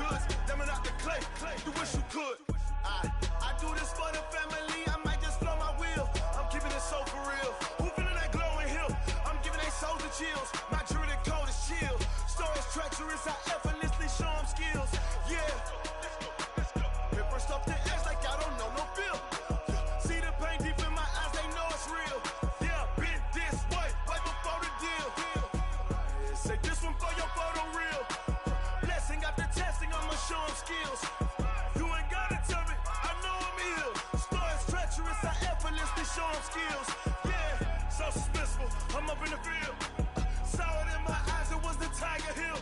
goods. Diamond out the clay, you wish you could. I do this for the family, I might just blow my wheel. I'm keeping it so for real. Who feeling that glowing hill? I'm giving they souls the chills. My jewelry code is chill. Stories treacherous, I effortlessly show them skills. Yeah. Paper stuff the edge like I don't know no feel. See the pain deep in my eyes, they know it's real. Yeah, been this way before the deal. Say this one for your photo reel. Blessing after testing, I'ma show them skills. You ain't gotta tell me, I know I'm ill. Stories treacherous, I effortlessly show them skills. Yeah, so suspenseful, I'm up in the field. Saw it in my eyes, it was the Tiger Hill.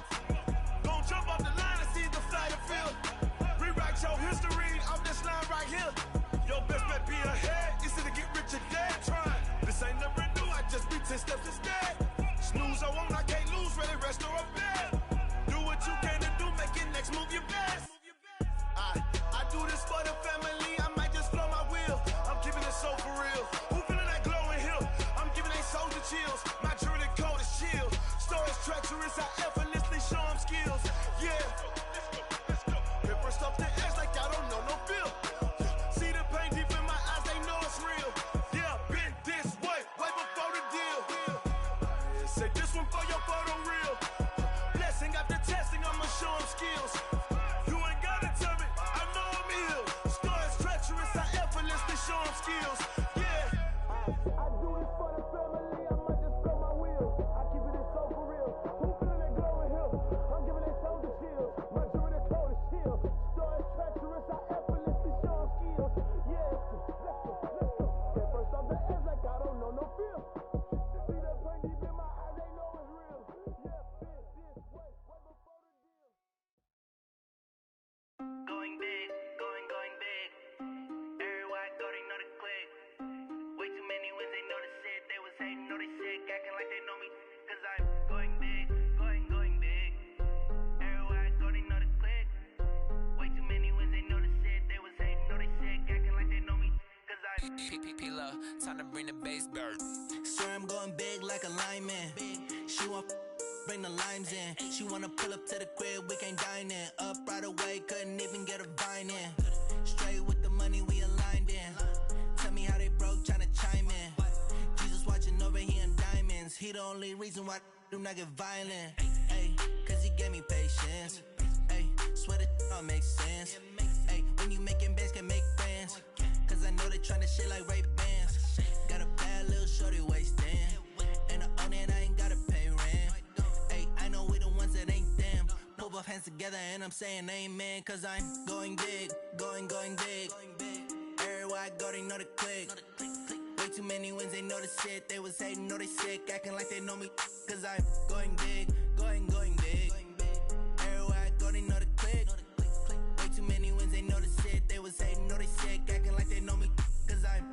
Gon' jump off the line and see the flight of field. Rewrite your history off this line right here. Your best bet be ahead, easy to get rich or dead trying. This ain't never new, I just be 10 steps instead. Snooze I won't, I can't lose, ready, rest or a bed. Do what you can to do, make your next move your best. I do this for the family, I might just blow my wheel. I'm keeping it so for real. Who feeling that glowing hill? I'm giving they souls the chills. My jewelry code is chill. Stories treacherous, I effortlessly show them skills. Yeah. Paper stuff the edge like I don't know no feel. See the pain deep in my eyes, they know it's real. Yeah, been this way before the deal. Say this one for your photo reel. Blessing after testing, I'ma show them skills. You ain't gotta tell me, I know I'm ill. Stories treacherous, I effortlessly show them skills. Yeah. I do this for the family, I might just blow my wheel. I keep it so for real. Who feeling that glowing hill? I'm giving they souls the chills. My jewelry code is chill. Stories treacherous, I effortlessly show them skills. Yeah, let's go. At first off the edge like I don't know no feel. See the pain deep in my eyes, they know it's real. Yeah, been this way before the deal. Going big, going big. Everywhere I go, they know the click. Way too many wins, they know the shit. They was hating, know they sick, acting like they know me. Cause I'm going big, going big. Everywhere I go, they know the click. Way too many wins, they know the shit. They was hating, know they sick, acting like they know me. Cause I'm P-P-P-Love, time to bring the bass bird. Swear I'm going big like a lineman. She want bring the limes in. She wanna pull up to the crib, we can't dine in. Up right away, couldn't even get a vine in. Straight with the money, we aligned in. Tell me how they broke, tryna chime in. Jesus watching over here in diamonds. He the only reason why I do not get violent. Ay, cause he gave me patience. Ay, swear that all makes sense. Ay, when you making bands, can make friends. Cause I know they tryna shit like Ray-Bans. Got a bad little shorty wasting. And I own it, I ain't gotta pay rent. Ay, I know we the ones that ain't them. Pull both hands together and I'm saying amen. Cause I'm going big, going big. Everywhere I go, they know the click. Way too many wins, they know the shit. They was hating, know they sick, acting like they know me. Cause I'm going big, going big. Everywhere I go, they know the click. Way too many wins, they know the shit. They was hating, know they sick, acting like they know me. Cause I'm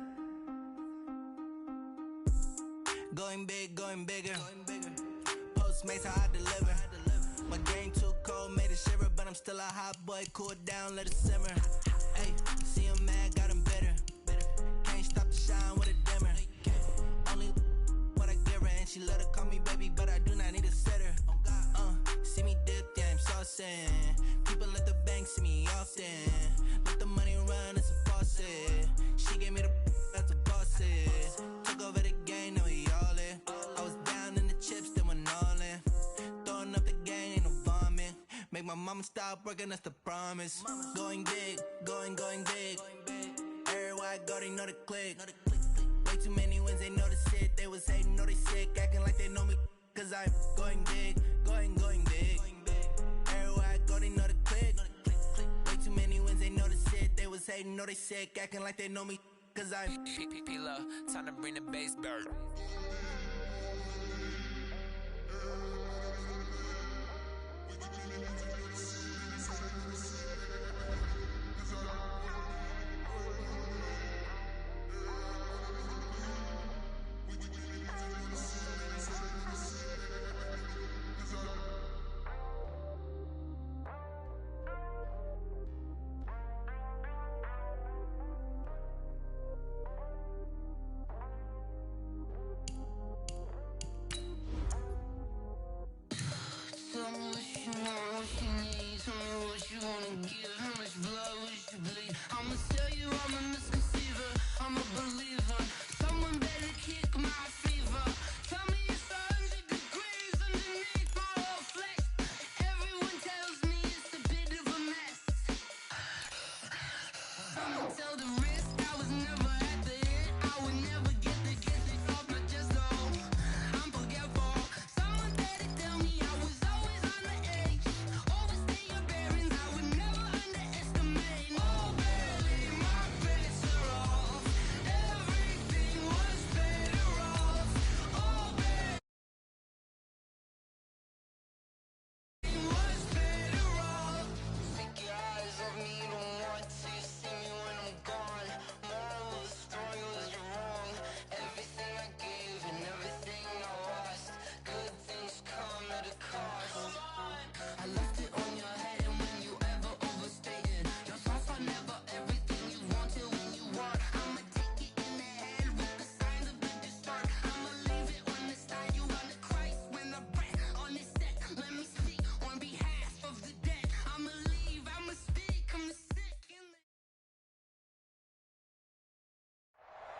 going big, going bigger. Postmates, how I deliver. My game too cold, made it shiver. But I'm still a hot boy, cool down, let it simmer. Hey, see him mad, got him bitter. Can't stop the shine with a dimmer. Only what I give her, and she let her call me baby, but I do not need a sitter. See me dip, yeah, I'm saucing. People at the bank see me often. Let the money run, it's a faucet. She gave me the that's a faucet. Took over the game, now we all in. I was down in the chips, then went all in. Throwing up the gang, ain't no vomit. Make my mama stop working, that's the promise. Going big, going big. Everywhere I go, they know the click. Way too many wins, they know the shit. They was hating, know they sick, acting like they know me. Cause I'm going big, going big. Everywhere I go, they know the click. Way too many wins, they know the shit. They was hating, know they sick, acting like they know me. Cause I'm P-P-P-Love, time to bring the bass bird.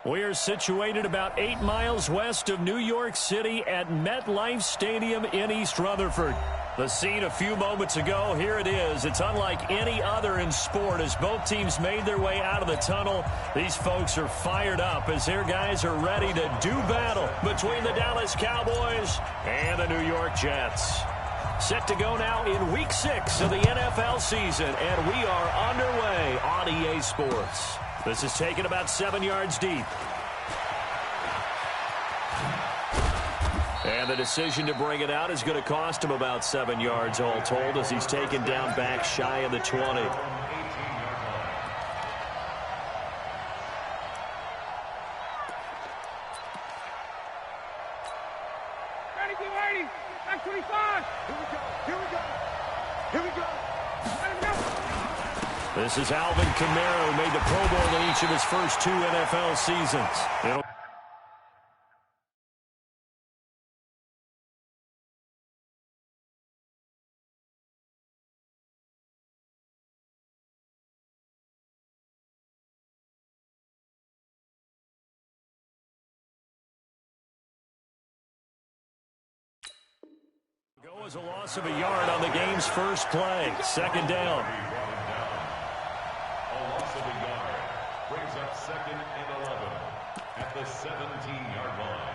We're situated about 8 miles west of New York City at MetLife Stadium in East Rutherford. The scene a few moments ago, here it is. It's unlike any other in sport as both teams made their way out of the tunnel. These folks are fired up as their guys are ready to do battle between the Dallas Cowboys and the New York Jets. Set to go now in Week 6 of the NFL season, and we are underway on EA Sports. This is taken about 7 yards deep. And the decision to bring it out is going to cost him about 7 yards all told as he's taken down back shy of the 20. Ready, get ready. Back 25. Here we go. Here we go. Here we go. Let him go. This is Alvin Kamara, who made the Pro Bowl in each of his first 2 NFL seasons. Go as a loss of a yard on the game's first play. Second down. A loss of a yard brings up 2nd and 11 at the 17-yard line.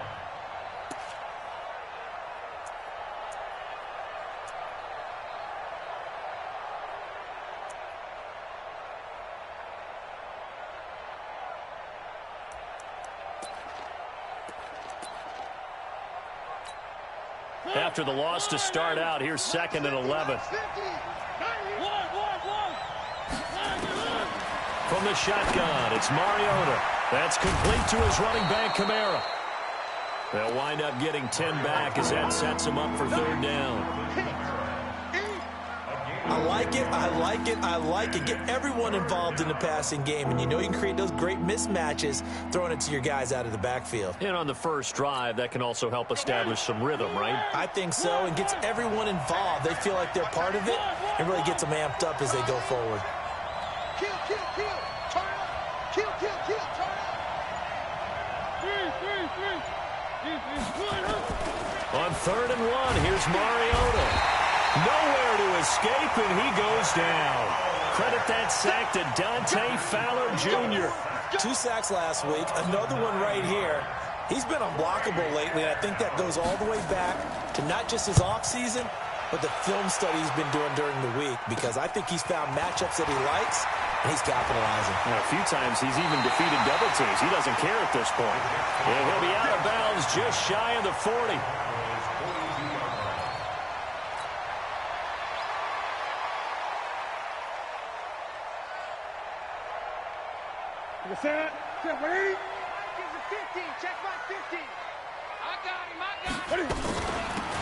After the loss to start out, here's 2nd and 11. From the shotgun, it's Mariota. That's complete to his running back, Kamara. They'll wind up getting 10 back as that sets him up for 3rd down. I like it, I like it, I like it. Get everyone involved in the passing game, and you know you can create those great mismatches throwing it to your guys out of the backfield. And on the first drive, that can also help establish some rhythm, right? I think so, and gets everyone involved. They feel like they're part of it, and really gets them amped up as they go forward. Kill, kill, kill. Turn up. Kill, kill, kill. Turn up. On 3rd and 1, here's Mariota. Nowhere to escape, and he goes down. Credit that sack to Dante Fowler Jr. 2 sacks last week, another one right here. He's been unblockable lately, and I think that goes all the way back to not just his offseason, but the film study he's been doing during the week, because I think he's found matchups that he likes, and he's capitalizing. Well, a few times he's even defeated double teams. He doesn't care at this point. And he'll be out of bounds just shy of the 40. Set, ready? Give it 15. Check my 15. I got him.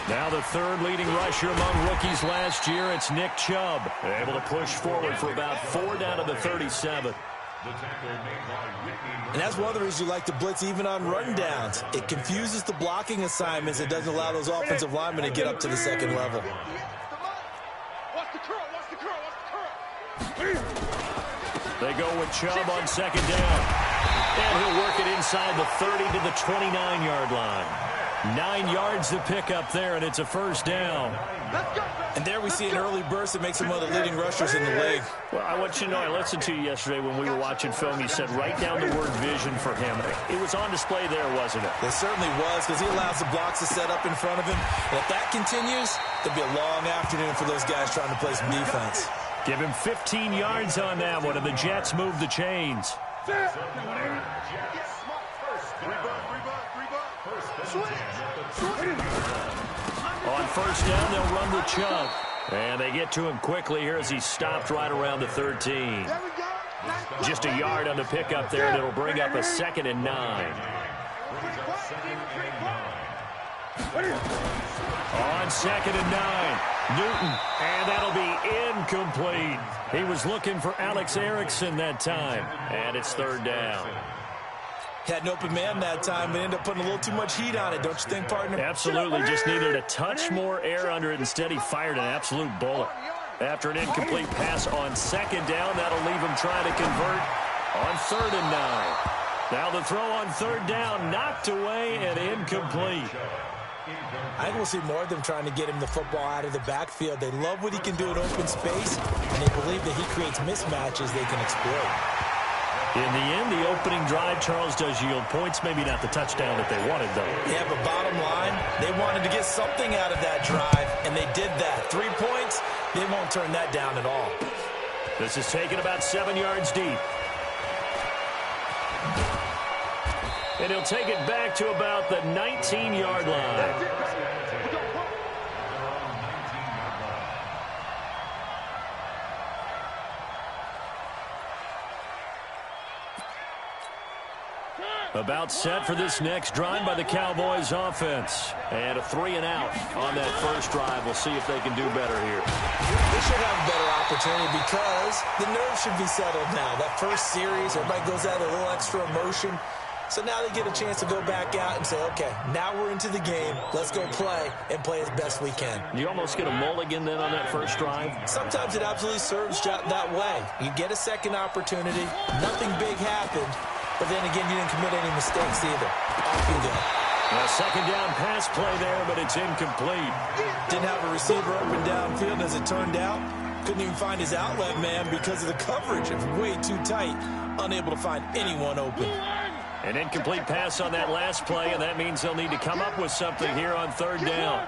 Now the 3rd leading rusher among rookies last year, it's Nick Chubb. Able to push forward for about 4 down to the 37. And that's one of the reasons you like to blitz even on run downs. It confuses the blocking assignments. It doesn't allow those offensive linemen to get up to the 2nd level. They go with Chubb on second down. And he'll work it inside the 30 to the 29-yard line. 9 yards to pick up there, and it's a first down. And there we see an early burst that makes him one of the leading rushers in the league. Well, I want you to know, I listened to you yesterday when we were watching film. You said write down the word vision for him. It was on display there, wasn't it? It certainly was, because he allows the blocks to set up in front of him. And if that continues, it'll be a long afternoon for those guys trying to play some defense. Give him 15 yards on that one, and the Jets move the chains. On first down, they'll run with Chubb. And they get to him quickly here as he's stopped right around the 13. Just a yard on the pickup there, and it'll bring up a 2nd and 9. On 2nd and 9, Newton, and that'll be incomplete. He was looking for Alex Erickson that time, and it's 3rd down. Had an open man that time, but ended up putting a little too much heat on it, don't you think, partner? Absolutely, just needed a touch more air under it. Instead, he fired an absolute bullet. After an incomplete pass on 2nd down, that'll leave him trying to convert on 3rd and 9. Now the throw on 3rd down, knocked away and incomplete. I think we'll see more of them trying to get him the football out of the backfield. They love what he can do in open space, and they believe that he creates mismatches they can exploit. In the end, the opening drive, Charles, does yield points. Maybe not the touchdown that they wanted, though. Yeah, but bottom line, they wanted to get something out of that drive, and they did that. 3 points, they won't turn that down at all. This is taken about 7 yards deep. And he'll take it back to about the 19-yard line. About set for this next drive by the Cowboys offense. And a 3 and out on that first drive. We'll see if they can do better here. They should have a better opportunity because the nerves should be settled now. That first series, everybody goes out with a little extra emotion. So now they get a chance to go back out and say, okay, now we're into the game. Let's go play and play as best we can. You almost get a mulligan then on that first drive? Sometimes it absolutely serves that way. You get a second opportunity. Nothing big happened. But then again, you didn't commit any mistakes either. Off you go. A 2nd down pass play there, but it's incomplete. Didn't have a receiver open downfield as it turned out. Couldn't even find his outlet man because of the coverage. It was way too tight. Unable to find anyone open. An incomplete pass on that last play, and that means they'll need to come up with something here on 3rd down.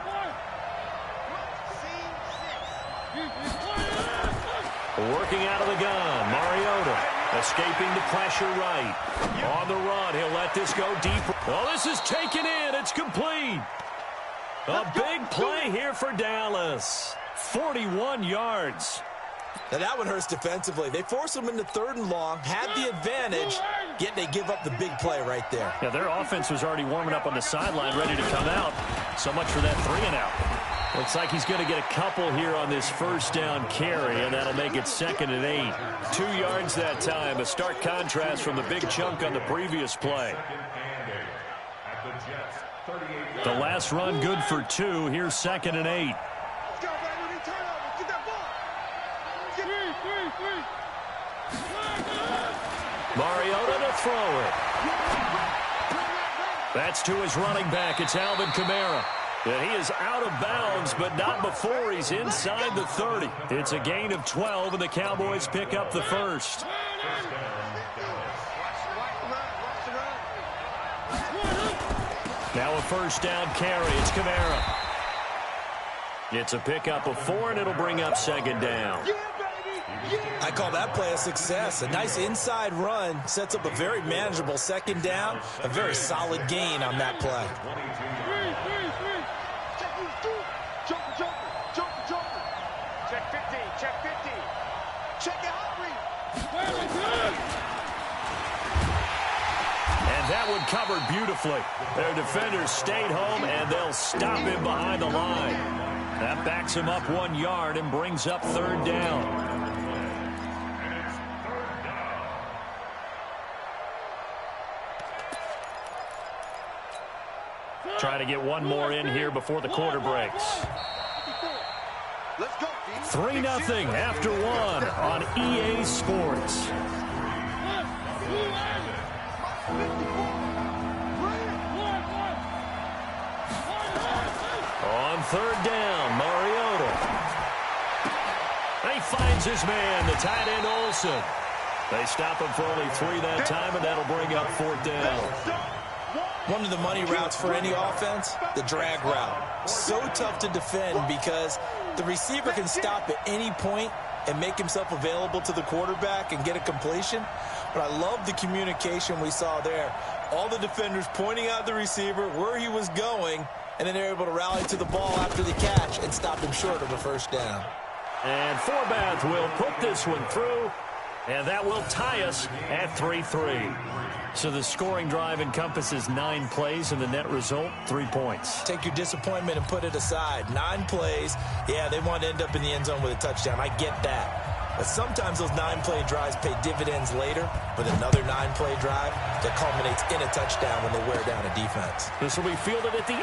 Working out of the gun, Mariota. Escaping the pressure right. On the run, he'll let this go deeper. Well, this is taken in. It's complete. A big play here for Dallas. 41 yards. Now that one hurts defensively. They force them into 3rd and long, had the advantage, yet they give up the big play right there. Yeah, their offense was already warming up on the sideline, ready to come out. So much for that 3 and out. Looks like he's going to get a couple here on this first down carry, and that'll make it 2nd and 8. 2 yards that time, a stark contrast from the big chunk on the previous play. The last run good for 2. Here's 2nd and 8. Mariota to throw it. That's to his running back. It's Alvin Kamara. And he is out of bounds, but not before he's inside the 30. It's a gain of 12, and the Cowboys pick up the first. Now a first down carry. It's Kamara. It's a pickup of 4, and it'll bring up 2nd down. I call that play a success. A nice inside run sets up a very manageable 2nd down. A very solid gain on that play. And that one covered beautifully. Their defenders stayed home, and they'll stop him behind the line. That backs him up 1 yard and brings up 3rd down. Trying to get one more in here before the quarter breaks. 3-0 after one on EA Sports. On third down, Mariota. He finds his man, the tight end Olsen. They stop him for only 3 that time, and that'll bring up fourth down. One of the money routes for any offense, the drag route. So tough to defend because the receiver can stop at any point and make himself available to the quarterback and get a completion. But I love the communication we saw there. All the defenders pointing out the receiver, where he was going, and then they're able to rally to the ball after the catch and stop him short of a first down. And Forbath will put this one through, and that will tie us at 3-3. So the scoring drive encompasses 9 plays, and the net result, 3 points. Take your disappointment and put it aside. 9 plays. Yeah, they want to end up in the end zone with a touchdown. I get that. But sometimes those 9-play drives pay dividends later with another 9-play drive that culminates in a touchdown when they wear down a defense. This will be fielded at the 8.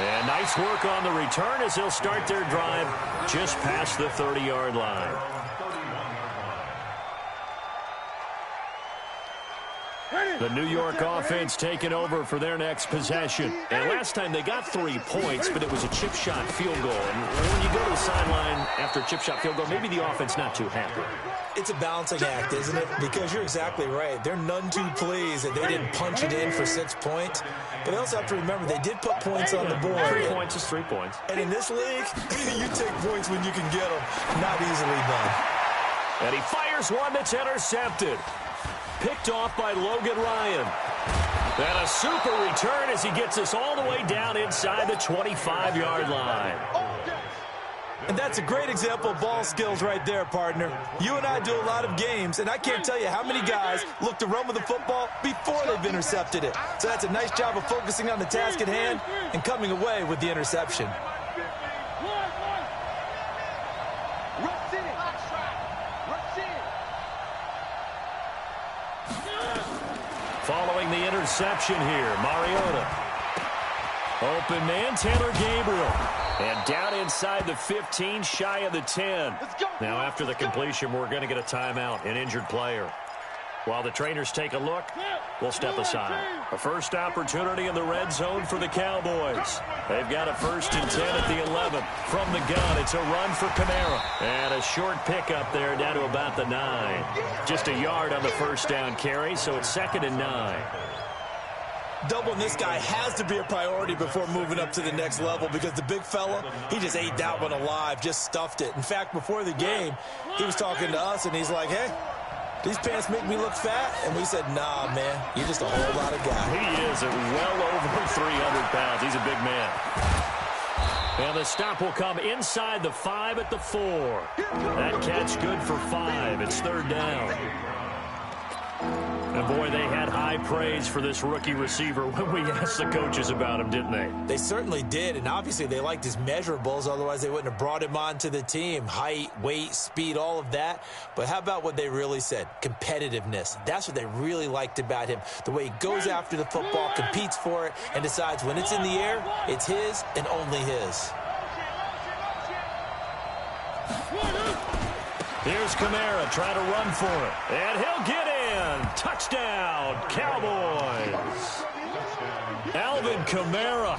And nice work on the return as they'll start their drive just past the 30-yard line. The New York offense taking over for their next possession. And last time they got 3 points, but it was a chip shot field goal. And when you go to the sideline after a chip shot field goal, maybe the offense not too happy. It's a balancing act, isn't it? Because you're exactly right. They're none too pleased that they didn't punch it in for 6 points. But they also have to remember they did put points on the board. 3 points is 3 points. And in this league, you take points when you can get them. Not easily done. And he fires one that's intercepted. Picked off by Logan Ryan. And a super return as he gets us all the way down inside the 25-yard line. And that's a great example of ball skills right there, partner. You and I do a lot of games, and I can't tell you how many guys look to run with the football before they've intercepted it. So that's a nice job of focusing on the task at hand and coming away with the interception. Following the interception here, Mariota. Open man, Taylor Gabriel. And down inside the 15, shy of the 10. Now after the completion, we're going to get a timeout, an injured player. While the trainers take a look, we'll step aside. A first opportunity in the red zone for the Cowboys. They've got a 1st and 10 at the 11. From the gun, it's a run for Kamara. And a short pickup there down to about the 9. Just a yard on the first down carry, so it's 2nd and 9. Doubling this guy has to be a priority before moving up to the next level because the big fella, he just ate that one alive, just stuffed it. In fact, before the game, he was talking to us, and he's like, hey, these pants make me look fat? And we said, nah, man, you're just a whole lot of guy. He is at well over 300 pounds. He's a big man. And the stop will come inside the 5 at the 4. That catch good for 5. It's 3rd down. And, boy, they had high praise for this rookie receiver when we asked the coaches about him, didn't they? They certainly did, and obviously they liked his measurables. Otherwise, they wouldn't have brought him onto the team. Height, weight, speed, all of that. But how about what they really said? Competitiveness. That's what they really liked about him. The way he goes after the football, competes for it, and decides when it's in the air, it's his and only his. Here's Kamara trying to run for it. And he'll get in. Touchdown, Cowboys. Alvin Kamara,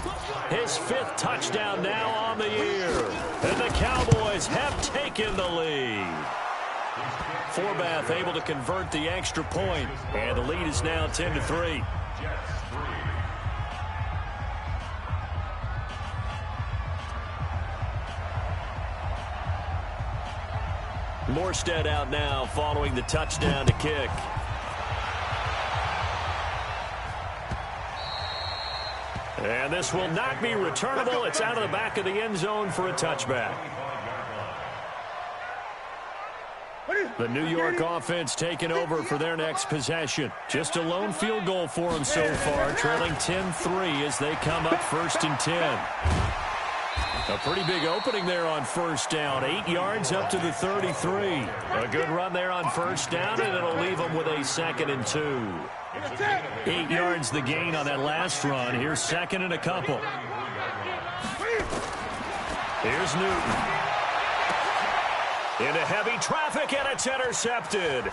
his 5th touchdown now on the year. And the Cowboys have taken the lead. Forbath able to convert the extra point. And the lead is now 10-3. Morstead out now following the touchdown to kick. And this will not be returnable. It's out of the back of the end zone for a touchback. The New York offense taking over for their next possession. Just a lone field goal for them so far, trailing 10-3 as they come up 1st and 10. A pretty big opening there on 1st down. 8 yards up to the 33. A good run there on 1st down, and it'll leave them with a 2nd and 2. 8 yards the gain on that last run. Here's 2nd and a couple. Here's Newton. Into heavy traffic, and it's intercepted.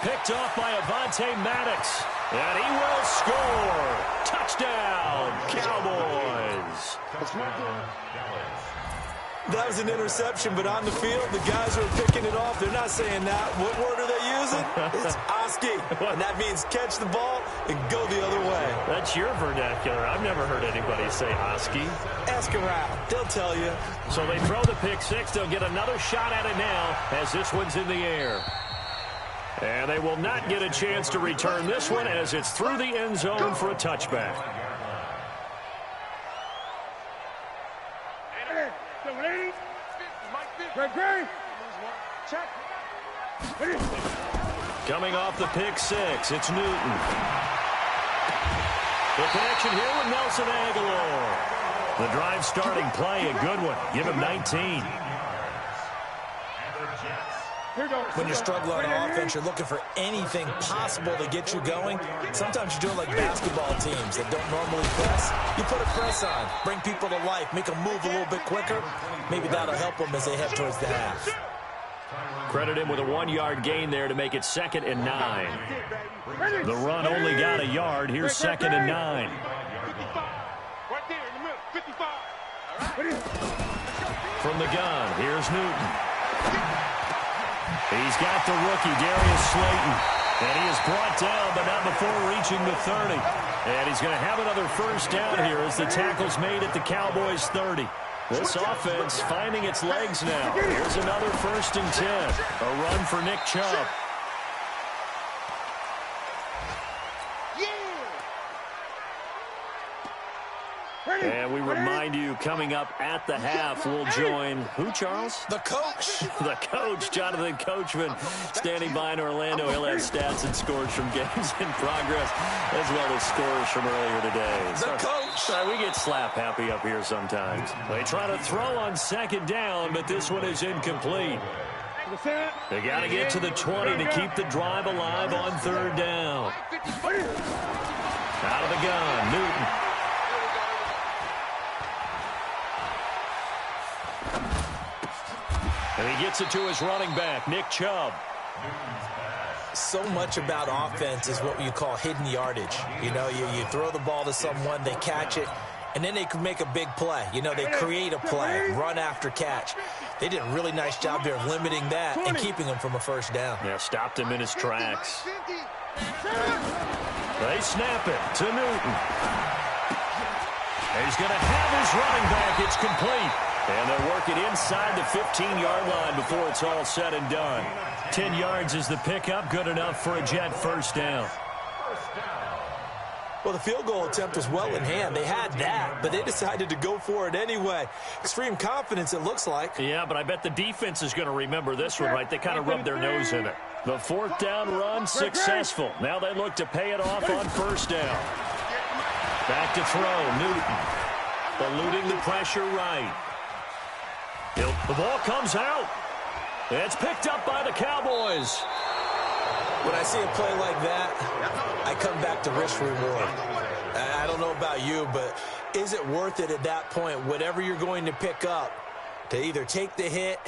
Picked off by Avonte Maddox. And he will score. Touchdown, Cowboys. That was an interception, but on the field, the guys who are picking it off, they're not saying that. What word are they using? It's Oski, and that means catch the ball and go the other way. That's your vernacular. I've never heard anybody say Oski. Ask around. They'll tell you. So they throw the pick six. They'll get another shot at it now as this one's in the air. And they will not get a chance to return this one as it's through the end zone for a touchback. Coming off the pick six, it's Newton. The connection here with Nelson Aguilar. The drive starting play, a good one. Give him 19. When you're struggling on offense, you're looking for anything possible to get you going. Sometimes you do it like basketball teams that don't normally press. You put a press on, bring people to life, make them move a little bit quicker. Maybe that'll help them as they head towards the half. Credit him with a 1-yard gain there to make it 2nd and 9. The run only got a yard. Here's 2nd and 9. From the gun, here's Newton. He's got the rookie, Darius Slayton. And he is brought down, but not before reaching the 30. And he's going to have another first down here as the tackle's made at the Cowboys' 30. This offense finding its legs now. Here's another 1st and 10. A run for Nick Chubb. And we remind you, coming up at the half, we'll join who, Charles? The coach. The coach, Jonathan Coachman, standing by in Orlando. He'll have stats and scores from games in progress, as well as scores from earlier today. The coach. Sorry, we get slap happy up here sometimes. They try to throw on 2nd down, but this one is incomplete. They got to get to the 20 to keep the drive alive on 3rd down. Out of the gun, Newton. And he gets it to his running back, Nick Chubb. So much about offense is what you call hidden yardage. You know, you throw the ball to someone, they catch it, and then they can make a big play. You know, they create a play, run after catch. They did a really nice job here of limiting that and keeping him from a first down. Yeah, stopped him in his tracks. They snap it to Newton. And he's going to have his running back. It's complete. And they'll work it inside the 15-yard line before it's all said and done. 10 yards is the pickup, good enough for a Jet first down. Well, the field goal attempt was well in hand. They had that, but they decided to go for it anyway. Extreme confidence, it looks like. Yeah, but I bet the defense is going to remember this one, right? They kind of rubbed their nose in it. The 4th down run successful. Now they look to pay it off on 1st down. Back to throw, Newton. Eluding the pressure right. The ball comes out. It's picked up by the Cowboys. When I see a play like that, I come back to risk reward. I don't know about you, but is it worth it at that point, whatever you're going to pick up, to either take the hit,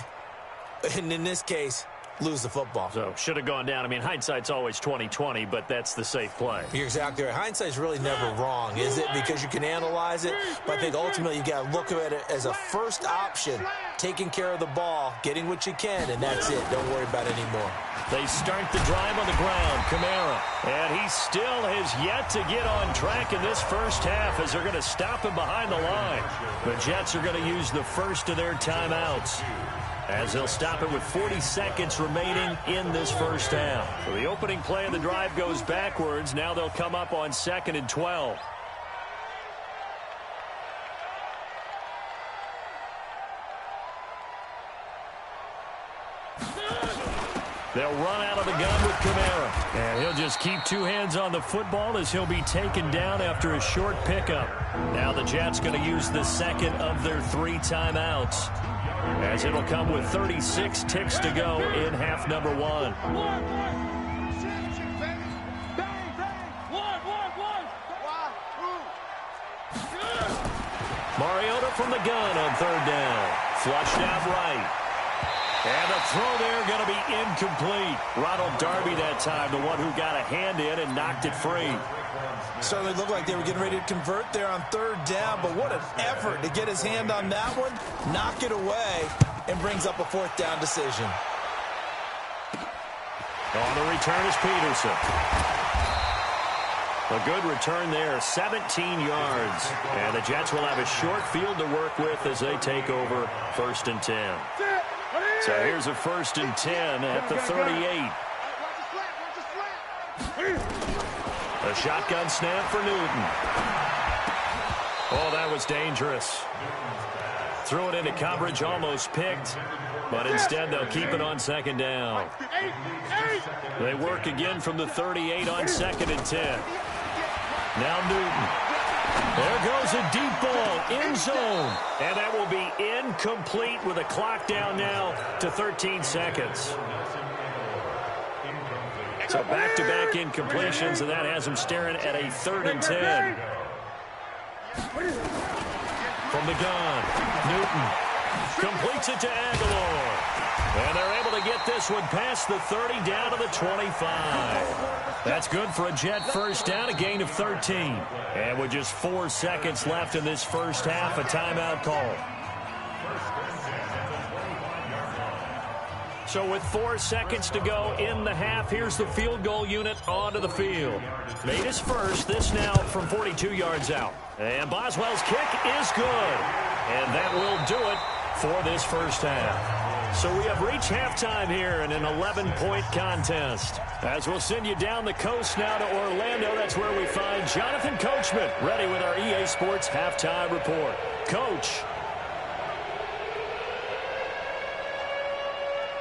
and in this case, lose the football? So, should have gone down. I mean, hindsight's always 20/20, but that's the safe play. You're exactly right. Hindsight's really never wrong, is it? Because you can analyze it, but I think ultimately you got to look at it as a first option, taking care of the ball, getting what you can, and that's it. Don't worry about it anymore. They start the drive on the ground. Kamara. And he still has yet to get on track in this first half as they're going to stop him behind the line. The Jets are going to use the first of their timeouts, as they'll stop it with 40 seconds remaining in this first half. So the opening play of the drive goes backwards. Now they'll come up on 2nd and 12. They'll run out of the gun with Kamara. And he'll just keep 2 hands on the football as he'll be taken down after a short pickup. Now the Jets going to use the 2nd of their 3 timeouts, as it'll come with 36 ticks to go in half number 1. Mariota from the gun on third down. Flushed out right. And the throw there going to be incomplete. Ronald Darby that time, the one who got a hand in and knocked it free. Certainly looked like they were getting ready to convert there on third down, but what an effort to get his hand on that one, knock it away, and brings up a fourth down decision. On the return is Peterson. A good return there, 17 yards. And the Jets will have a short field to work with as they take over 1st and 10. So here's a 1st and 10 at the 38. A shotgun snap for Newton. Oh, that was dangerous. Threw it into coverage, almost picked. But instead, they'll keep it on 2nd down. They work again from the 38 on 2nd and 10. Now Newton. There goes a deep ball, end zone. And that will be incomplete with a clock down now to 13 seconds. So back-to-back incompletions, and that has him staring at a 3rd and 10. From the gun, Newton completes it to Aguilar. And they're able to get this one past the 30 down to the 25. That's good for a Jet first down, a gain of 13. And with just 4 seconds left in this first half, a timeout call. So with 4 seconds to go in the half, here's the field goal unit onto the field. Made his first, this now from 42 yards out. And Boswell's kick is good. And that will do it for this first half. So we have reached halftime here in an 11-point contest. As we'll send you down the coast now to Orlando, that's where we find Jonathan Coachman ready with our EA Sports Halftime Report. Coach.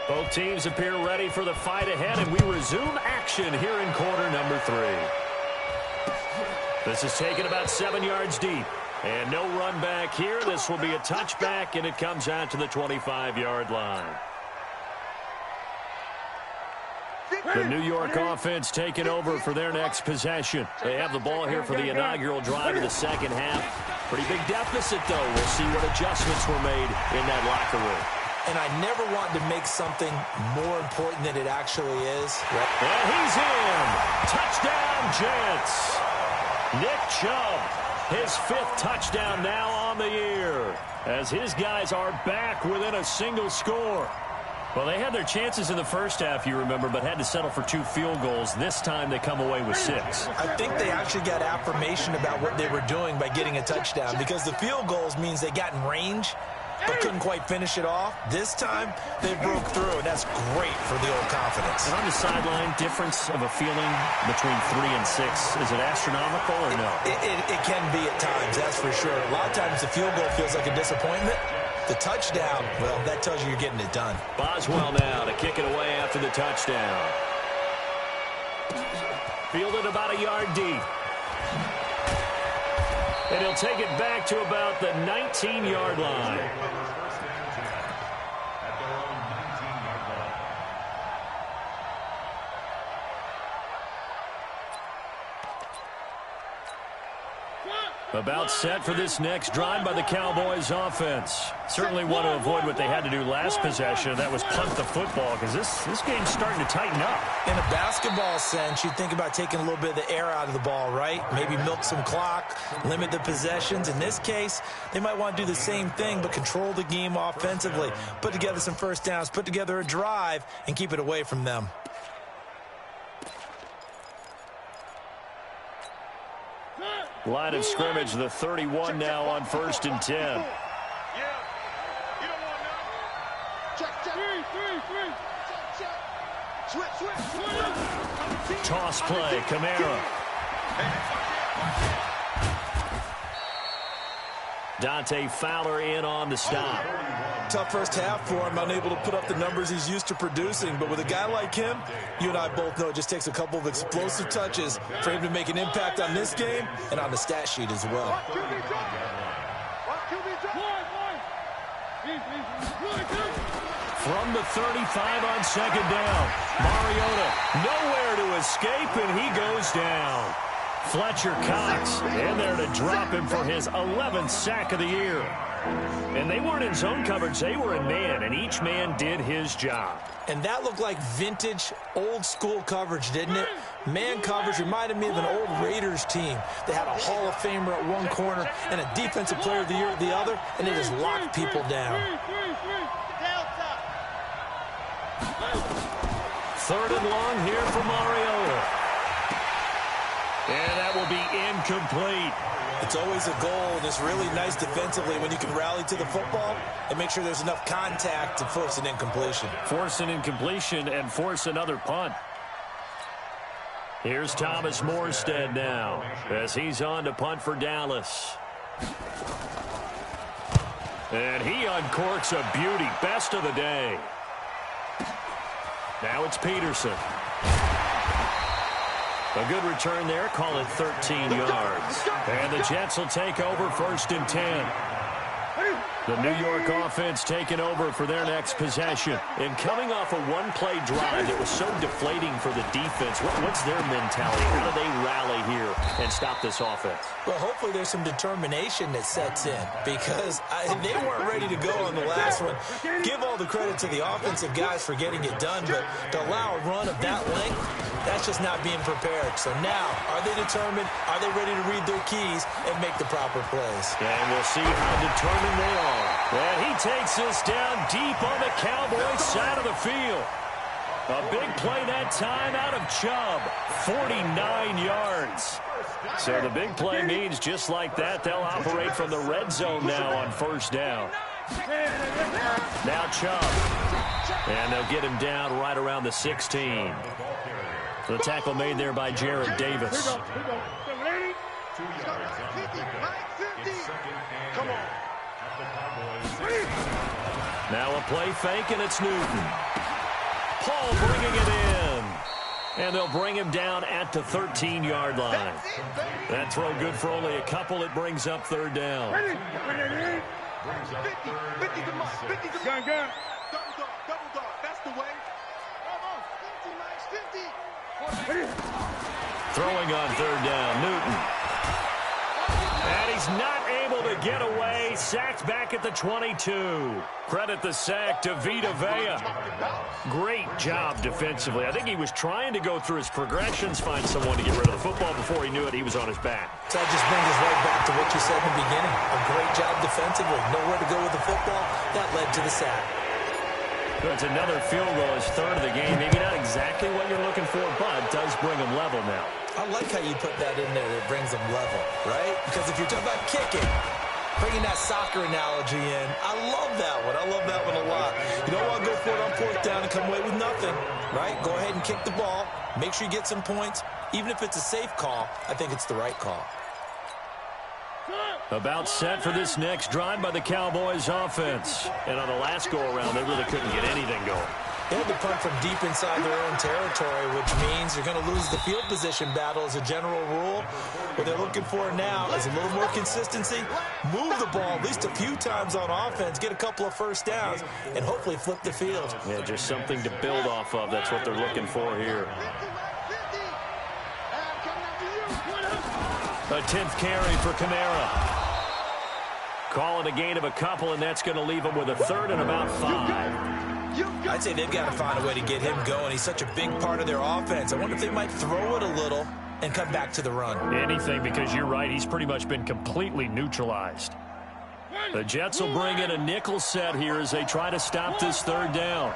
Both teams appear ready for the fight ahead, and we resume action here in quarter number 3. This is taken about 7 yards deep. And no run back here. This will be a touchback, and it comes out to the 25-yard line. The New York offense taking over for their next possession. They have the ball here for the inaugural drive of the second half. Pretty big deficit, though. We'll see what adjustments were made in that locker room. And I never want to make something more important than it actually is. And he's in. Touchdown, Jets. Nick Chubb, his 5th touchdown now on the year, as his guys are back within a single score. Well, they had their chances in the first half, you remember, but had to settle for 2 field goals. This time they come away with 6. I think they actually got affirmation about what they were doing by getting a touchdown, because the field goals means they got in range but couldn't quite finish it off. This time, they broke through, and that's great for the old confidence. And on the sideline, difference of a feeling between 3 and 6, is it astronomical or no? It can be at times, that's for sure. A lot of times the field goal feels like a disappointment. The touchdown, well, that tells you you're getting it done. Boswell now to kick it away after the touchdown. Fielded about a yard deep. And he'll take it back to about the 19-yard line. About set for this next drive by the Cowboys offense. Certainly want to avoid what they had to do last possession. That was punt the football, because this game's starting to tighten up. In a basketball sense, you think about taking a little bit of the air out of the ball, right? Maybe milk some clock, limit the possessions. In this case, they might want to do the same thing, but control the game offensively. Put together some first downs, put together a drive, and keep it away from them. Line of scrimmage, the 31 now on 1st and 10. Toss play, Kamara. Dante Fowler in on the stop. Tough first half for him, unable to put up the numbers he's used to producing. But with a guy like him, you and I both know it just takes a couple of explosive touches for him to make an impact on this game and on the stat sheet as well. From the 35 on 2nd down, Mariota nowhere to escape, and he goes down. Fletcher Cox in there to drop him for his 11th sack of the year. And they weren't in zone coverage. They were in man, and each man did his job. And that looked like vintage, old-school coverage, didn't it? Man coverage reminded me of an old Raiders team. They had a Hall of Famer at one corner and a Defensive Player of the Year at the other, and they just locked people down. 3rd and long here for Mariota. And that will be incomplete. It's always a goal, and it's really nice defensively when you can rally to the football and make sure there's enough contact to force an incompletion. Force an incompletion and force another punt. Here's Thomas Morstead now as he's on to punt for Dallas. And he uncorks a beauty. Best of the day. Now it's Peterson. A good return there. Call it 13 yards. And the Jets will take over 1st and 10. The New York offense taking over for their next possession. And coming off a one-play drive that was so deflating for the defense, what's their mentality? How do they rally here and stop this offense? Well, hopefully there's some determination that sets in because they weren't ready to go on the last one. Give all the credit to the offensive guys for getting it done, but to allow a run of that length, that's just not being prepared. So now, are they determined? Are they ready to read their keys and make the proper plays? And we'll see how determined they are. And he takes this down deep on the Cowboys side of the field. A big play that time out of Chubb. 49 yards. So the big play means just like that, they'll operate from the red zone now on 1st down. Now Chubb. And they'll get him down right around the 16. The tackle made there by Jared Davis. Come on. Now a play fake, and it's Newton. Paul bringing it in. And they'll bring him down at the 13-yard line. That throw good for only a couple. It brings up 3rd down. 50, come on. 50, come on. Gun. Double dog. That's the way. Come on. 50, 50. Throwing on 3rd down, Newton. And he's not able to get away. Sacked back at the 22. Credit the sack to Vita Vea. Great job defensively. I think he was trying to go through his progressions, find someone to get rid of the football. Before he knew it, he was on his back. So that just brings us right back to what you said in the beginning. A great job defensively. Nowhere to go with the football. That led to the sack. It's another field goal, his 3rd of the game. Maybe not exactly what you're looking for, but does bring them level now. I like how you put that in there that brings them level, right? Because if you're talking about kicking, bringing that soccer analogy in, I love that one. I love that one a lot. You don't want to go for it on 4th down and come away with nothing, right? Go ahead and kick the ball. Make sure you get some points. Even if it's a safe call, I think it's the right call. About set for this next drive by the Cowboys offense. And on the last go-around, they really couldn't get anything going. They had to punt from deep inside their own territory, which means you're going to lose the field position battle as a general rule. What they're looking for now is a little more consistency, move the ball at least a few times on offense, get a couple of 1st downs, and hopefully flip the field. Yeah, just something to build off of. That's what they're looking for here. A 10th carry for Kamara. Calling a gain of a couple, and that's going to leave him with a 3rd and about 5. I'd say they've got to find a way to get him going. He's such a big part of their offense. I wonder if they might throw it a little and come back to the run. Anything, because you're right. He's pretty much been completely neutralized. The Jets will bring in a nickel set here as they try to stop this 3rd down.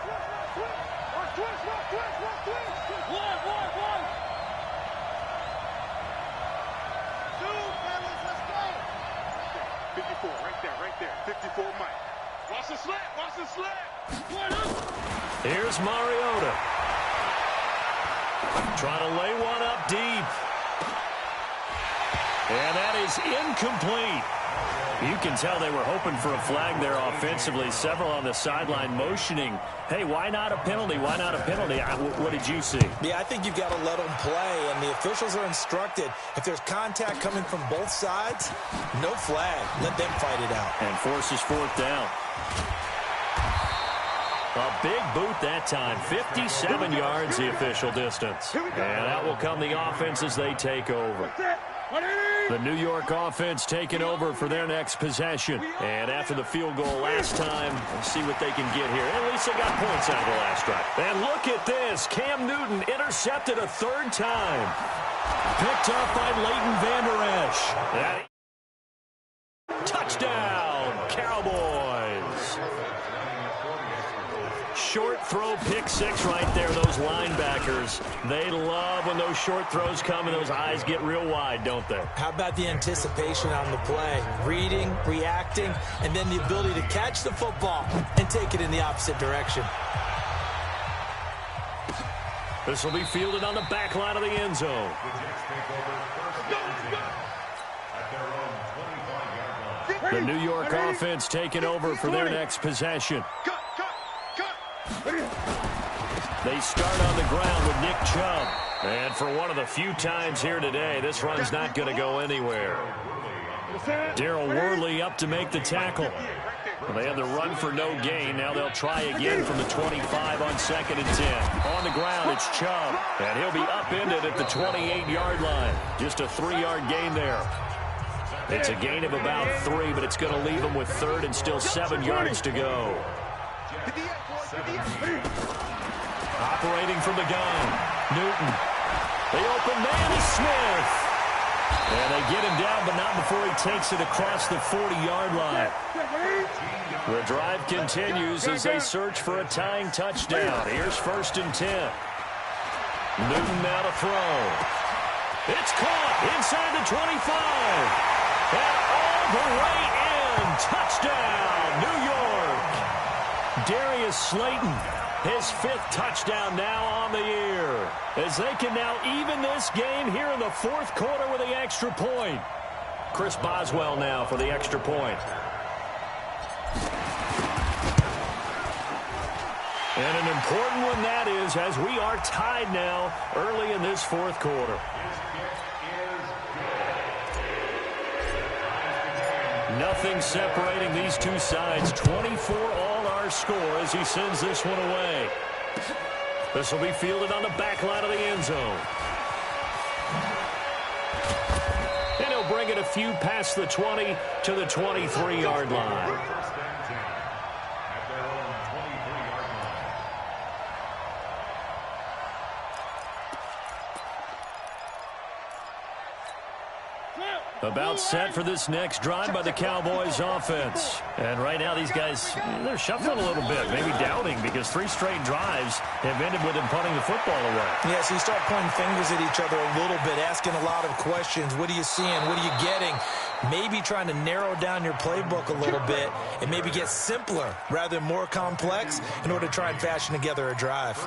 Here's Mariota. Trying to lay one up deep. And that is incomplete. You can tell they were hoping for a flag there offensively. Several on the sideline motioning, hey, why not a penalty? Why not a penalty? What did you see? Yeah, I think you've got to let them play, and the officials are instructed. If there's contact coming from both sides, no flag. Let them fight it out. And forces 4th down. A big boot that time. 57 yards the official distance. And out will come the offense as they take over. The New York offense taking over for their next possession. And after the field goal last time, let's see what they can get here. At least they got points out of the last drive. And look at this. Cam Newton intercepted a third time. Picked up by Leighton Vander Esch. Touchdown, Cowboys. Short throw, pick six right there. Those linebackers, they love when those short throws come and those eyes get real wide, don't they? How about the anticipation on the play? Reading, reacting, and then the ability to catch the football and take it in the opposite direction. This will be fielded on the back line of the end zone. The New York offense taking over for their next possession. They start on the ground with Nick Chubb. And for one of the few times here today, this run's not going to go anywhere. Darrell Worley up to make the tackle. Well, they had the run for no gain. Now they'll try again from the 25 on 2nd and 10. On the ground, it's Chubb. And he'll be upended at the 28-yard line. Just a 3-yard gain there. It's a gain of about 3, but it's going to leave them with 3rd and still 7 yards to go. Operating from the gun, Newton. The open man is Smith. And they get him down, but not before he takes it across the 40-yard line. The drive continues as they search for a tying touchdown. Here's 1st and 10. Newton now to throw. It's caught inside the 25. And all the way in. Touchdown, New York. Darius Slayton, his 5th touchdown now on the year. As they can now even this game here in the 4th quarter with the extra point. Chris Boswell now for the extra point. And an important one that is, as we are tied now early in this 4th quarter. Nothing separating these two sides. 24 all our score as he sends this one away. This will be fielded on the back line of the end zone. And he'll bring it a few past the 20 to the 23-yard line. About set for this next drive by the Cowboys offense. And right now these guys, they're shuffling a little bit, maybe doubting, because 3 straight drives have ended with them punting the football away. Yeah, so you start pointing fingers at each other a little bit, asking a lot of questions. What are you seeing? What are you getting? Maybe trying to narrow down your playbook a little bit and maybe get simpler rather than more complex in order to try and fashion together a drive.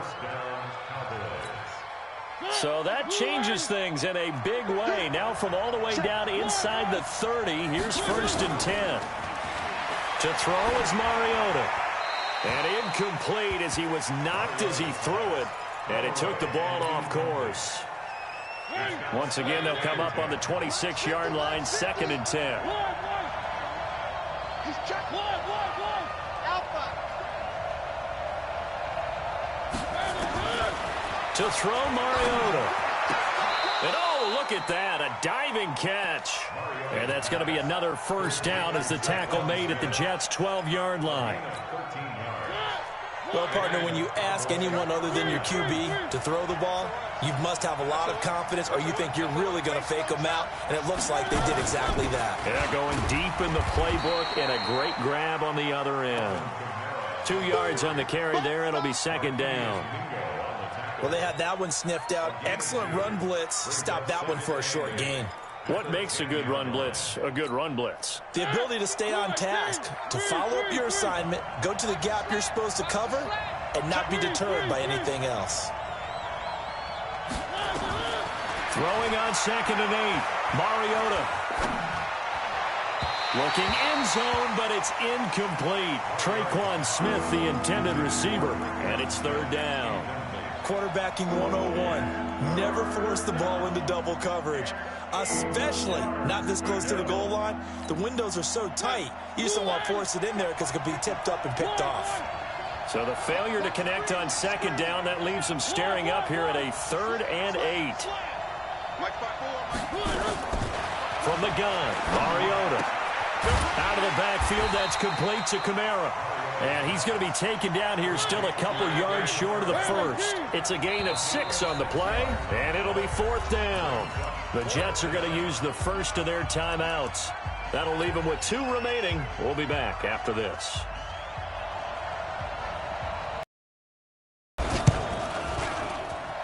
So that changes things in a big way. Now from all the way down inside the 30, here's 1st and 10. To throw is Mariota. And incomplete as he was knocked as he threw it. And it took the ball off course. Once again, they'll come up on the 26-yard line, 2nd and 10. To throw Mariota. And oh, look at that, a diving catch. And that's going to be another 1st down as the tackle made at the Jets' 12-yard line. Well, partner, when you ask anyone other than your QB to throw the ball, you must have a lot of confidence or you think you're really going to fake them out, and it looks like they did exactly that. Yeah, going deep in the playbook and a great grab on the other end. 2 yards on the carry there. It'll be 2nd down. Well, they had that one sniffed out. Excellent run blitz. Stop that one for a short gain. What makes a good run blitz a good run blitz? The ability to stay on task, to follow up your assignment, go to the gap you're supposed to cover, and not be deterred by anything else. Throwing on 2nd and 8. Mariota. Looking end zone, but it's incomplete. Traquan Smith, the intended receiver, and it's 3rd down. Quarterbacking 101. Never force the ball into double coverage, especially not this close to the goal line. The windows are so tight, you just don't want to force it in there because it could be tipped up and picked off. So the failure to connect on 2nd down, that leaves them staring up here at a 3rd and 8. from the gun. Mariota. Out of the backfield, that's complete to Kamara. And he's going to be taken down here, still a couple yards short of the first. It's a gain of 6 on the play, and it'll be 4th down. The Jets are going to use the first of their timeouts. That'll leave them with 2 remaining. We'll be back after this.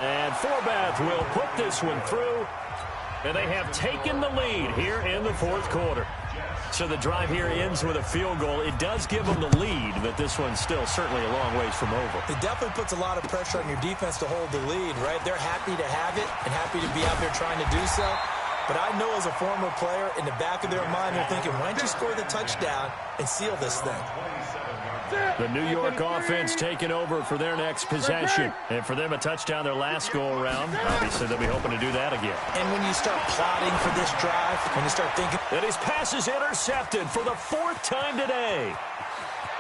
And Forbath will put this one through, and they have taken the lead here in the 4th quarter. So the drive here ends with a field goal. It does give them the lead, but this one's still certainly a long ways from over. It definitely puts a lot of pressure on your defense to hold the lead, right? They're happy to have it and happy to be out there trying to do so. But I know as a former player, in the back of their mind, they're thinking, why don't you score the touchdown and seal this thing? The New York offense taking over for their next possession. And for them, a touchdown their last go-around. Obviously, they'll be hoping to do that again. And when you start plotting for this drive, when you start thinking... And his pass is intercepted for the 4th time today.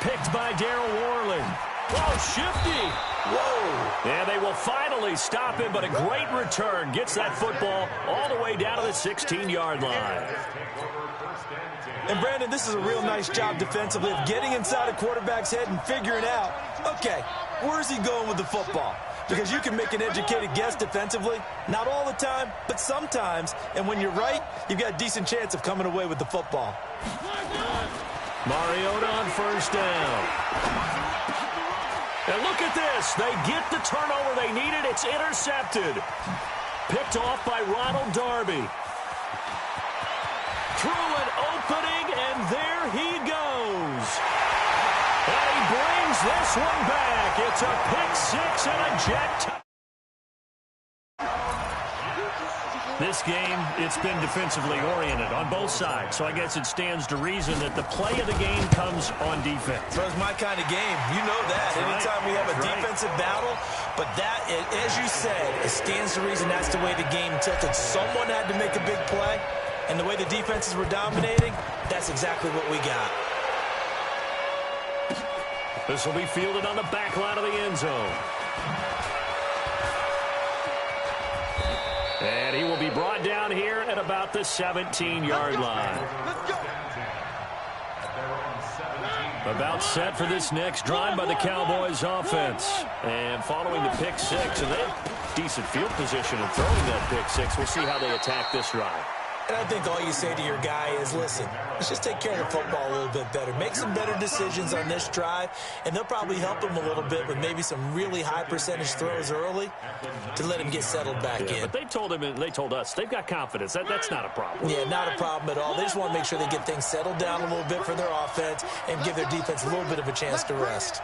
Picked by Darryl Worley. Oh, shifty. Whoa. And they will finally stop him, but a great return. Gets that football all the way down to the 16-yard line. And, Brandon, this is a real nice job defensively of getting inside a quarterback's head and figuring out, okay, where's he going with the football? Because you can make an educated guess defensively. Not all the time, but sometimes. And when you're right, you've got a decent chance of coming away with the football. Mariota on 1st down. And look at this. They get the turnover they needed. It's intercepted. Picked off by Ronald Darby. Through an opening, and there he goes. And he brings this one back. It's a pick 6 and a jet. This game, it's been defensively oriented on both sides, so I guess it stands to reason that the play of the game comes on defense. So it's my kind of game. You know that. Anytime we have a defensive battle, but that, as you said, it stands to reason that's the way the game tilted. Someone had to make a big play, and the way the defenses were dominating, that's exactly what we got. This will be fielded on the back line of the end zone. And he will be brought down here at about the 17-yard line. About set for this next drive by the Cowboys offense. And following the pick 6, and they have decent field position in throwing that pick 6. We'll see how they attack this drive. And I think all you say to your guy is, listen, let's just take care of the football a little bit better. Make some better decisions on this drive, and they'll probably help him a little bit with maybe some really high percentage throws early to let him get settled back in. But they told him, and they told us, they've got confidence. That's not a problem. Yeah, not a problem at all. They just want to make sure they get things settled down a little bit for their offense and give their defense a little bit of a chance to rest.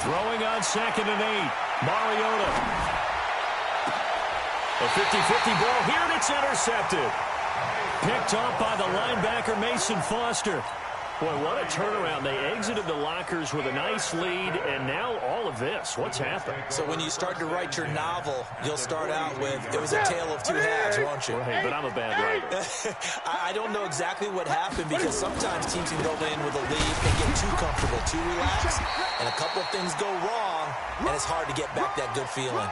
Throwing on 2nd and 8. Mariota. A 50-50 ball here, and it's intercepted. Picked off by the linebacker, Mason Foster. Boy, what a turnaround. They exited the lockers with a nice lead, and now all of this. What's happened? So when you start to write your novel, you'll start out with, it was a tale of two halves, won't you? Right, but I'm a bad writer. I don't know exactly what happened, because sometimes teams can go in with a lead and get too comfortable, too relaxed, and a couple of things go wrong, and it's hard to get back that good feeling.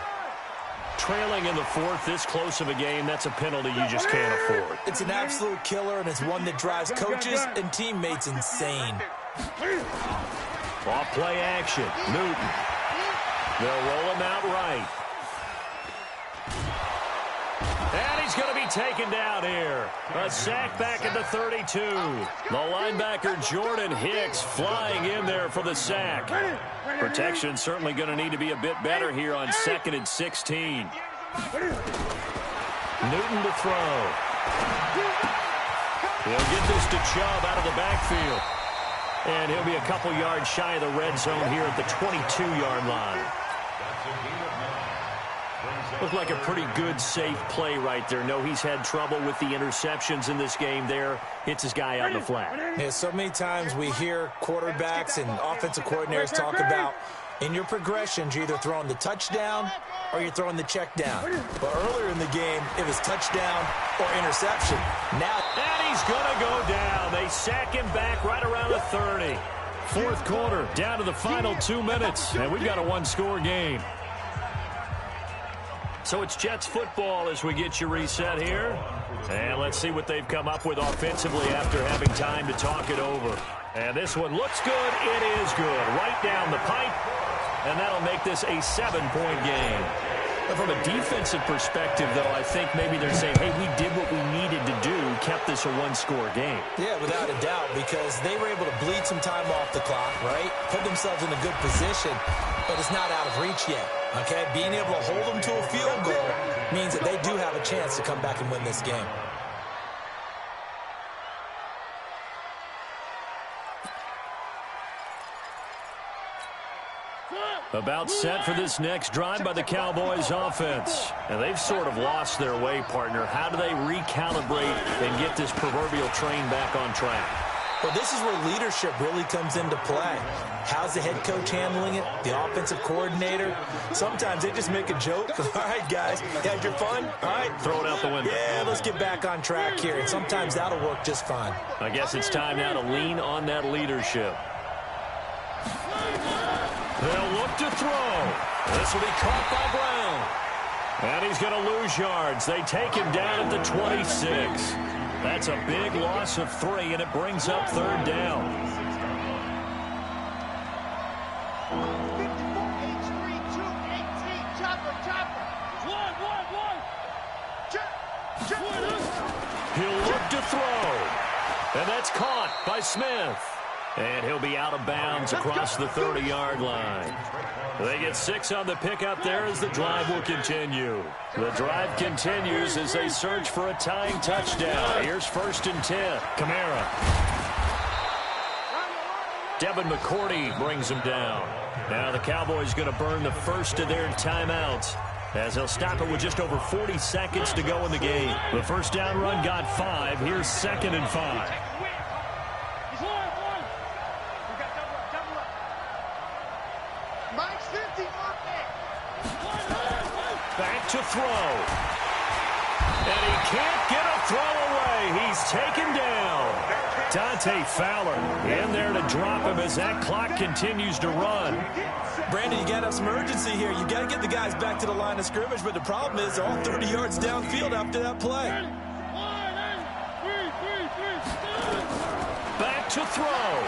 Trailing in the 4th, this close of a game, that's a penalty you just can't afford. It's an absolute killer, and it's one that drives coaches and teammates insane. Off play action. Newton. They'll roll him out right. And he's going to be taken down here. A sack back at the 32. The linebacker Jordan Hicks flying in there for the sack. Protection certainly going to need to be a bit better here on 2nd and 16. Newton to throw. He'll get this to Chubb out of the backfield. And he'll be a couple yards shy of the red zone here at the 22-yard line. Looked like a pretty good, safe play right there. No, he's had trouble with the interceptions in this game there. Hits his guy out in the flat. Yeah, so many times we hear quarterbacks and offensive coordinators talk about in your progressions, you're either throwing the touchdown or you're throwing the check down. But earlier in the game, it was touchdown or interception. Now, and he's going to go down. They sack him back right around the 30. 4th quarter, down to the final 2 minutes, and we've got a one-score game. So it's Jets football as we get you reset here. And let's see what they've come up with offensively after having time to talk it over. And this one looks good. It is good. Right down the pipe. And that'll make this a 7-point game. But from a defensive perspective, though, I think maybe they're saying, hey, we did what we needed to do, kept this a one-score game. Yeah, without a doubt, because they were able to bleed some time off the clock, right? Put themselves in a good position, but it's not out of reach yet, okay? Being able to hold them to a field goal means that they do have a chance to come back and win this game. About set for this next drive by the Cowboys offense. And they've sort of lost their way, partner. How do they recalibrate and get this proverbial train back on track? Well, this is where leadership really comes into play. How's the head coach handling it? The offensive coordinator? Sometimes they just make a joke. All right, guys, you had your fun? All right. Throw it out the window. Yeah, let's get back on track here. And sometimes that'll work just fine. I guess it's time now to lean on that leadership. They'll look to throw. This will be caught by Brown. And he's going to lose yards. They take him down at the 26. That's a big loss of 3, and it brings up 3rd down. 54-8-3-2-18. Chopper. He'll look to throw. And that's caught by Smith. And he'll be out of bounds across the 30-yard line. They get 6 on the pickup there as the drive will continue. The drive continues as they search for a tying touchdown. Here's 1st and 10. Kamara. Devin McCourty brings him down. Now the Cowboys going to burn the first of their timeouts as they'll stop it with just over 40 seconds to go in the game. The first down run got 5. Here's 2nd and 5. Back to throw. And he can't get a throw away. He's taken down. Dante Fowler in there to drop him as that clock continues to run. Brandon, you got to have some urgency here. You got to get the guys back to the line of scrimmage, but the problem is they're all 30 yards downfield after that play. Back to throw.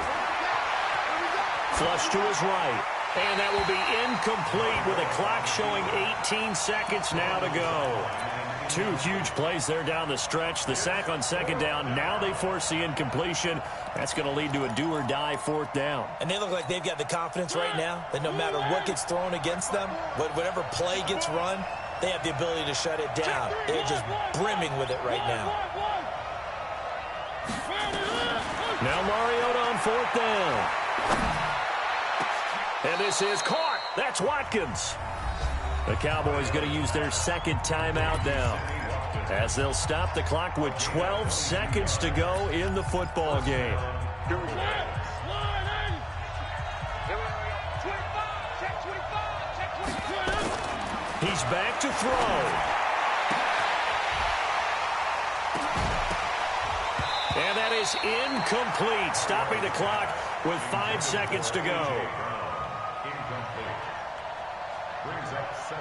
Flush to his right. And that will be incomplete with a clock showing 18 seconds now to go. 2 huge plays there down the stretch. The sack on 2nd down. Now they force the incompletion. That's going to lead to a do-or-die 4th down. And they look like they've got the confidence right now that no matter what gets thrown against them, whatever play gets run, they have the ability to shut it down. They're just brimming with it right now. Now Mariota on 4th down. And this is caught. That's Watkins. The Cowboys going to use their 2nd timeout now as they'll stop the clock with 12 seconds to go in the football game. He's back to throw. And that is incomplete, stopping the clock with 5 seconds to go. Brings up 2nd and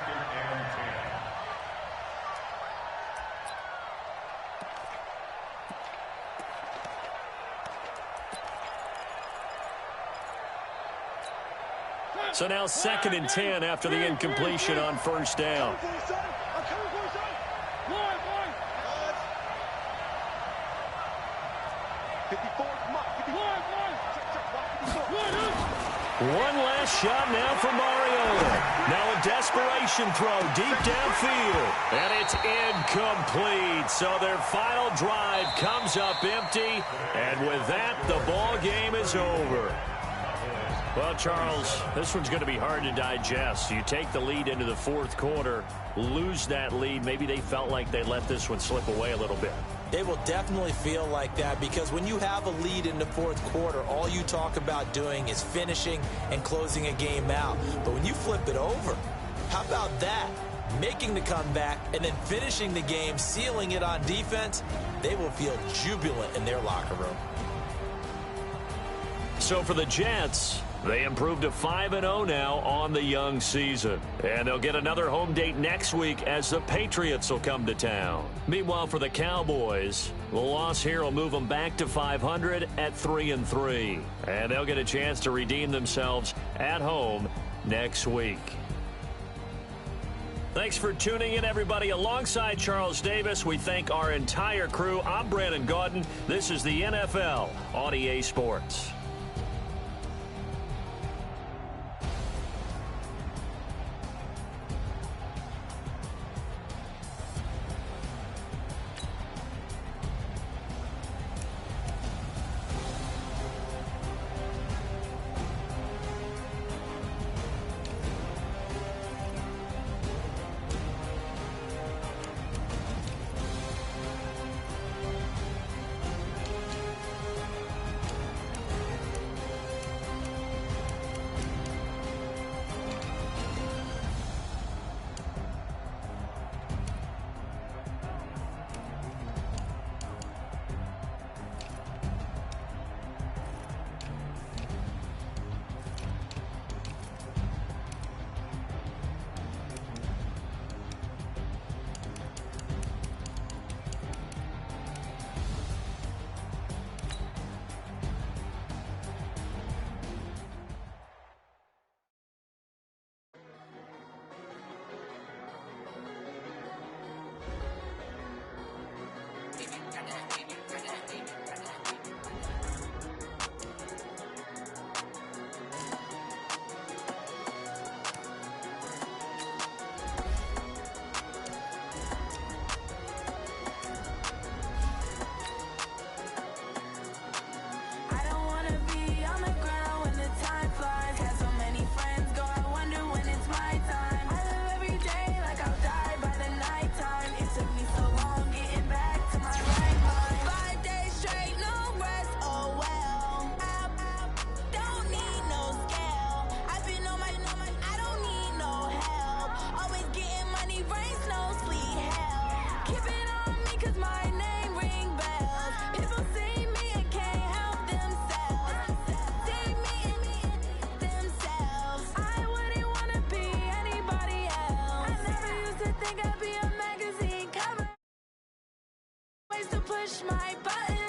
10. So now 2nd and 10 after the incompletion on 1st down. One last shot now for Mariota. Now a desperation throw deep downfield. And it's incomplete. So their final drive comes up empty. And with that, the ball game is over. Well, Charles, this one's going to be hard to digest. You take the lead into the 4th quarter, lose that lead. Maybe they felt like they let this one slip away a little bit. They will definitely feel like that because when you have a lead in the 4th quarter, all you talk about doing is finishing and closing a game out. But when you flip it over, how about that? Making the comeback and then finishing the game, sealing it on defense, they will feel jubilant in their locker room. so for the Jets, they improved to 5-0 now on the young season. And they'll get another home date next week as the Patriots will come to town. Meanwhile, for the Cowboys, the loss here will move them back to 500 at 3-3. And they'll get a chance to redeem themselves at home next week. Thanks for tuning in, everybody. Alongside Charles Davis, we thank our entire crew. I'm Brandon Gaudin. This is the NFL on EA Sports. Push my button.